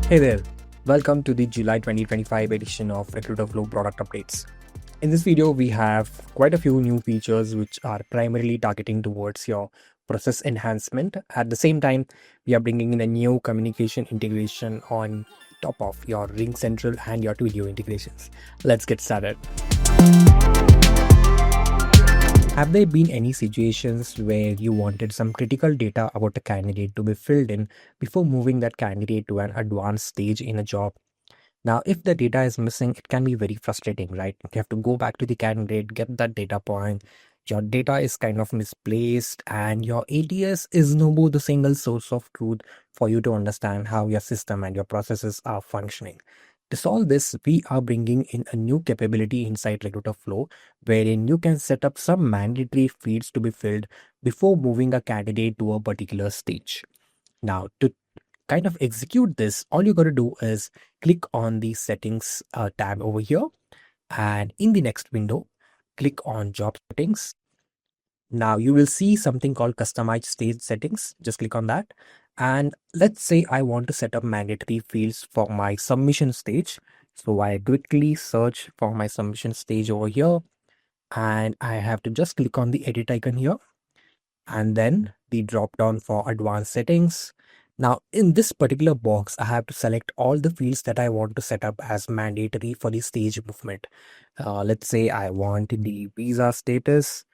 Hey there, welcome to the July 2025 edition of Recruiterflow product updates. In this video, we have quite a few new features which are primarily targeting towards your process enhancement. At the same time, we are bringing in a new communication integration on top of your Ring Central and your video integrations. Let's get started. Have there been any situations where you wanted some critical data about a candidate to be filled in before moving that candidate to an advanced stage in a job? Now, if the data is missing, it can be very frustrating, right? You have to go back to the candidate, get that data point. Your data is kind of misplaced, and your ATS is no more the single source of truth for you to understand how your system and your processes are functioning. To solve this, we are bringing in a new capability inside Recruiterflow, wherein you can set up some mandatory fields to be filled before moving a candidate to a particular stage. Now, to kind of execute this, all you got to do is click on the settings tab over here, and in the next window, click on job settings. Now you will see something called customized stage settings. Just click on that. And let's say I want to set up mandatory fields for my submission stage. So I quickly search for my submission stage over here, and I have to just click on the edit icon here and then the drop down for advanced settings. Now in this particular box, I have to select all the fields that I want to set up as mandatory for the stage movement. Let's say I want the visa status,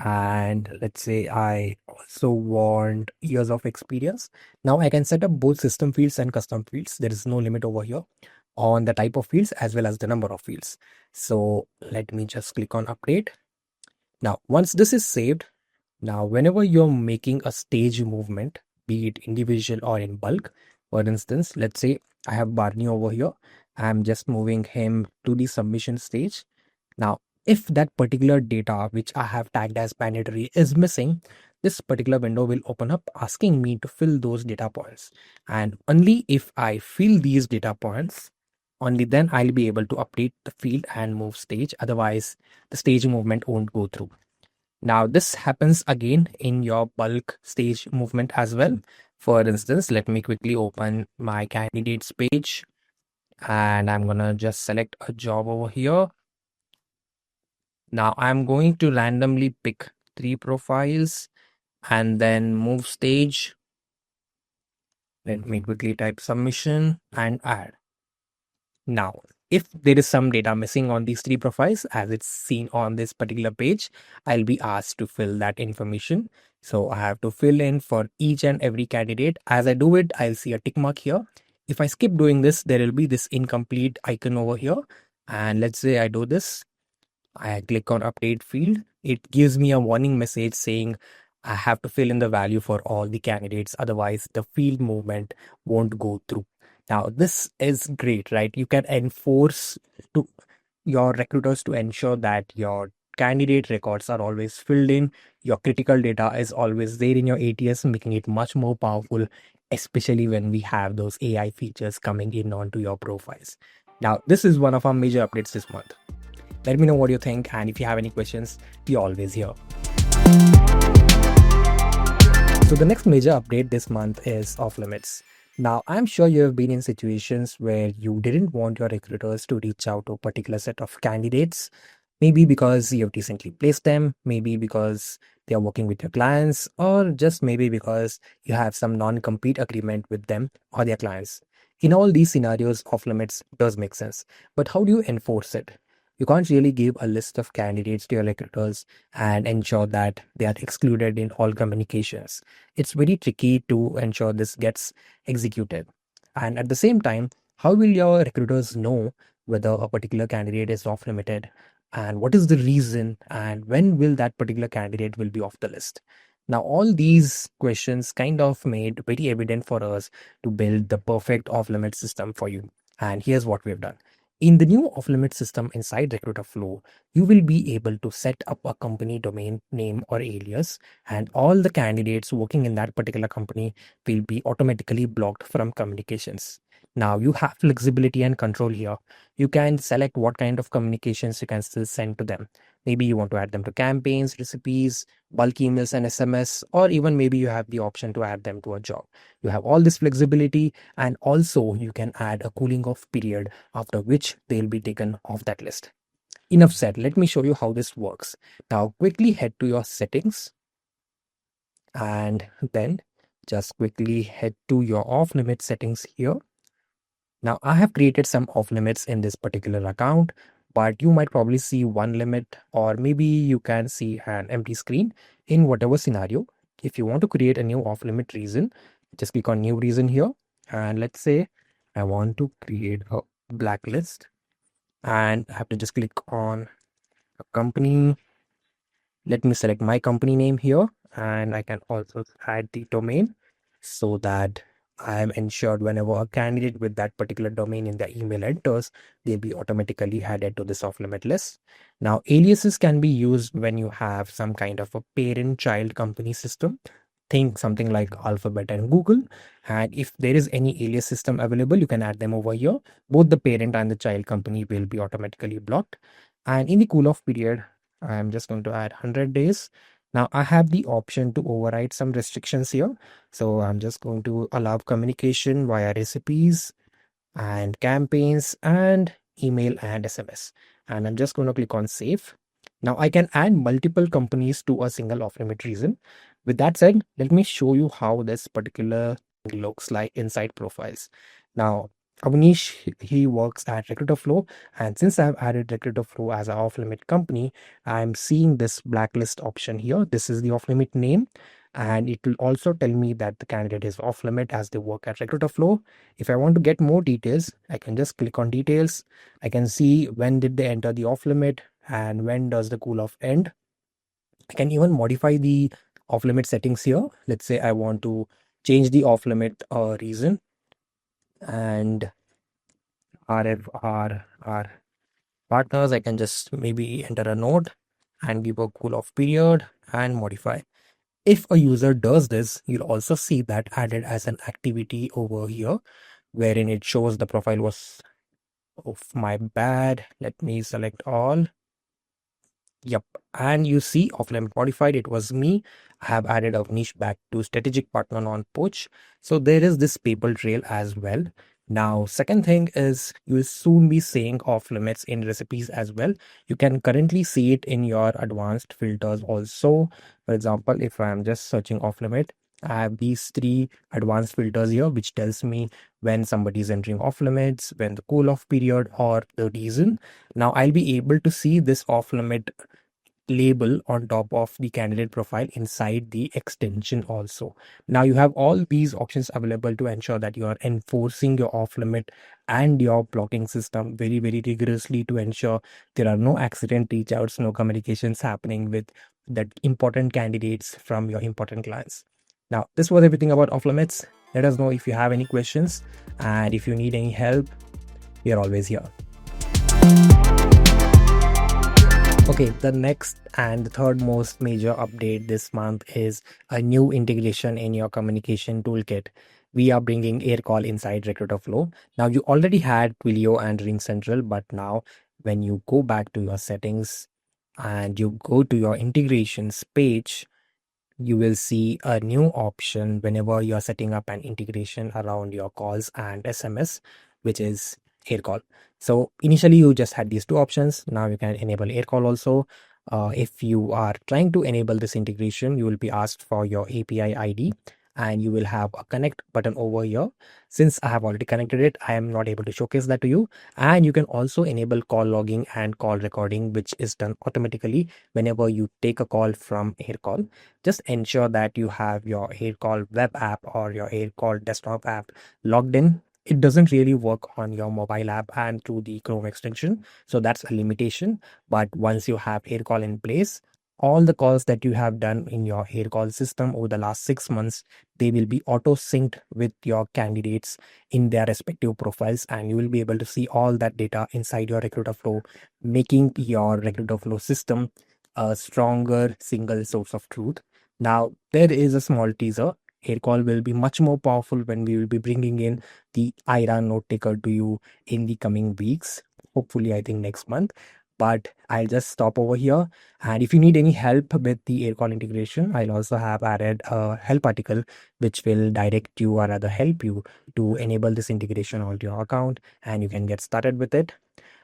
and let's say I also want years of experience. Now I can set up both system fields and custom fields. There is no limit over here on the type of fields as well as the number of fields. So let me just click on update. Now once this is saved, now whenever you're making a stage movement, be it individual or in bulk, for instance, let's say I have Barney over here, I'm just moving him to the submission stage. Now if that particular data which I have tagged as mandatory is missing, this particular window will open up asking me to fill those data points. And only if I fill these data points, only then I'll be able to update the field and move stage. Otherwise, the stage movement won't go through. Now, this happens again in your bulk stage movement as well. For instance, let me quickly open my candidates page, and I'm gonna just select a job over here. Now I'm going to randomly pick 3 profiles and then move stage. Let me quickly type submission and add. Now, if there is some data missing on these 3 profiles, as it's seen on this particular page, I'll be asked to fill that information. So I have to fill in for each and every candidate. As I do it, I'll see a tick mark here. If I skip doing this, there will be this incomplete icon over here. And let's say I do this. I click on update field. It gives me a warning message saying I have to fill in the value for all the candidates. Otherwise, the field movement won't go through. Now, this is great, right? You can enforce to your recruiters to ensure that your candidate records are always filled in. Your critical data is always there in your ATS, making it much more powerful, especially when we have those AI features coming in onto your profiles. Now, this is one of our major updates this month. Let me know what you think, and if you have any questions, we're always here. So the next major update this month is off limits. Now, I'm sure you have been in situations where you didn't want your recruiters to reach out to a particular set of candidates, maybe because you have recently placed them, maybe because they are working with your clients, or just maybe because you have some non-compete agreement with them or their clients. In all these scenarios, off limits does make sense, but how do you enforce it? You can't really give a list of candidates to your recruiters and ensure that they are excluded in all communications. It's very tricky to ensure this gets executed. And at the same time, how will your recruiters know whether a particular candidate is off limited, and what is the reason, and when will that particular candidate will be off the list? Now, all these questions kind of made very evident for us to build the perfect off limit system for you. And here's what we've done. In the new off-limit system inside Recruiterflow, you will be able to set up a company domain name or alias, and all the candidates working in that particular company will be automatically blocked from communications. Now you have flexibility and control here. You can select what kind of communications you can still send to them. Maybe you want to add them to campaigns, recipes, bulk emails and SMS, or even maybe you have the option to add them to a job. You have all this flexibility, and also you can add a cooling off period after which they'll be taken off that list. Enough said. Let me show you how this works. Now quickly head to your settings and then just quickly head to your off limit settings here. Now I have created some off limits in this particular account, but you might probably see one limit, or maybe you can see an empty screen in whatever scenario. If you want to create a new off limit reason, just click on new reason here. And let's say I want to create a blacklist, and I have to just click on a company. Let me select my company name here, and I can also add the domain so that I am ensured whenever a candidate with that particular domain in their email enters, they'll be automatically added to this off limit list. Now, aliases can be used when you have some kind of a parent child company system. Think something like Alphabet and Google. And if there is any alias system available, you can add them over here. Both the parent and the child company will be automatically blocked. And in the cool off period, I'm just going to add 100 days. Now I have the option to override some restrictions here. So I'm just going to allow communication via recipes and campaigns and email and SMS. And I'm just going to click on save. Now I can add multiple companies to a single off limit reason. With that said, let me show you how this particular thing looks like inside profiles. Now, Avnish, he works at Recruiterflow, and since I've added Recruiterflow as an off limit company, I'm seeing this blacklist option here. This is the off limit name, and it will also tell me that the candidate is off limit as they work at Recruiterflow. If I want to get more details, I can just click on details. I can see when did they enter the off limit and when does the cool off end. I can even modify the off limit settings here. Let's say I want to change the off limit reason, and our partners, I can just maybe enter a note and give a cool off period and modify. If a user does this, you'll also see that added as an activity over here, wherein it shows the profile was, oh my bad. Let me select all. Yep. And you see off limit modified, it was me. I have added a niche back to strategic partner on poach. So there is this paper trail as well. Now, second thing is you will soon be seeing off limits in recipes as well. You can currently see it in your advanced filters also. For example, if I'm just searching off limit, I have these three advanced filters here, which tells me when somebody is entering off limits, when the cool off period, or the reason. Now I'll be able to see this off limit label on top of the candidate profile inside the extension also. Now you have all these options available to ensure that you are enforcing your off limit and your blocking system very, very rigorously to ensure there are no accident reach outs, no communications happening with that important candidates from your important clients. Now, this was everything about off limits. Let us know if you have any questions, and if you need any help, we are always here. Okay, the next and the third most major update this month is a new integration in your communication toolkit. We are bringing Aircall inside Recruiterflow. Now, you already had Twilio and Ring Central, but now when you go back to your settings and you go to your integrations page, you will see a new option whenever you're setting up an integration around your calls and SMS, which is Aircall. So initially you just had these two options. Now you can enable Aircall also. If you are trying to enable this integration, you will be asked for your API ID, and you will have a connect button over here. Since I have already connected it, I am not able to showcase that to you. And you can also enable call logging and call recording, which is done automatically whenever you take a call from Aircall. Just ensure that you have your Aircall web app or your Aircall desktop app logged in. It doesn't really work on your mobile app and through the Chrome extension, so that's a limitation. But once you have Aircall in place, all the calls that you have done in your Aircall system over the last 6 months, they will be auto synced with your candidates in their respective profiles, and you will be able to see all that data inside your Recruiterflow, making your Recruiterflow system a stronger single source of truth. Now, there is a small teaser. Aircall will be much more powerful when we will be bringing in the IRA note taker to you in the coming weeks. Hopefully, I think next month. But I'll just stop over here. And if you need any help with the Aircall integration, I'll also have added a help article which will direct you or rather help you to enable this integration onto your account, and you can get started with it.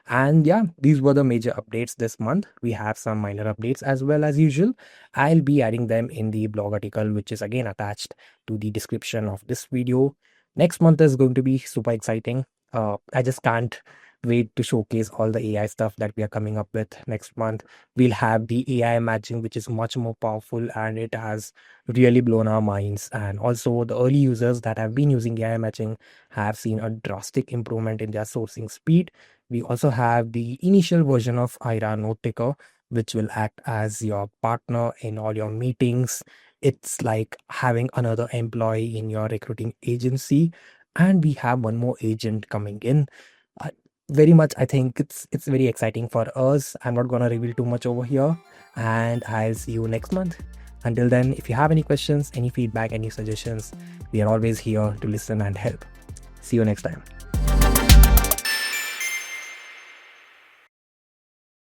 And yeah, these were the major updates this month. We have some minor updates as well as usual. I'll be adding them in the blog article, which is again attached to the description of this video. Next month is going to be super exciting. I just can't wait to showcase all the AI stuff that we are coming up with next month. We'll have the AI matching, which is much more powerful, and it has really blown our minds. And also, the early users that have been using AI matching have seen a drastic improvement in their sourcing speed. We also have the initial version of IRA Note Taker, which will act as your partner in all your meetings. It's like having another employee in your recruiting agency. And we have one more agent coming in. Uh, Very much, I think it's very exciting for us. I'm not gonna reveal too much over here, and I'll see you next month. Until then, if you have any questions, any feedback, any suggestions, we are always here to listen and help. See you next time.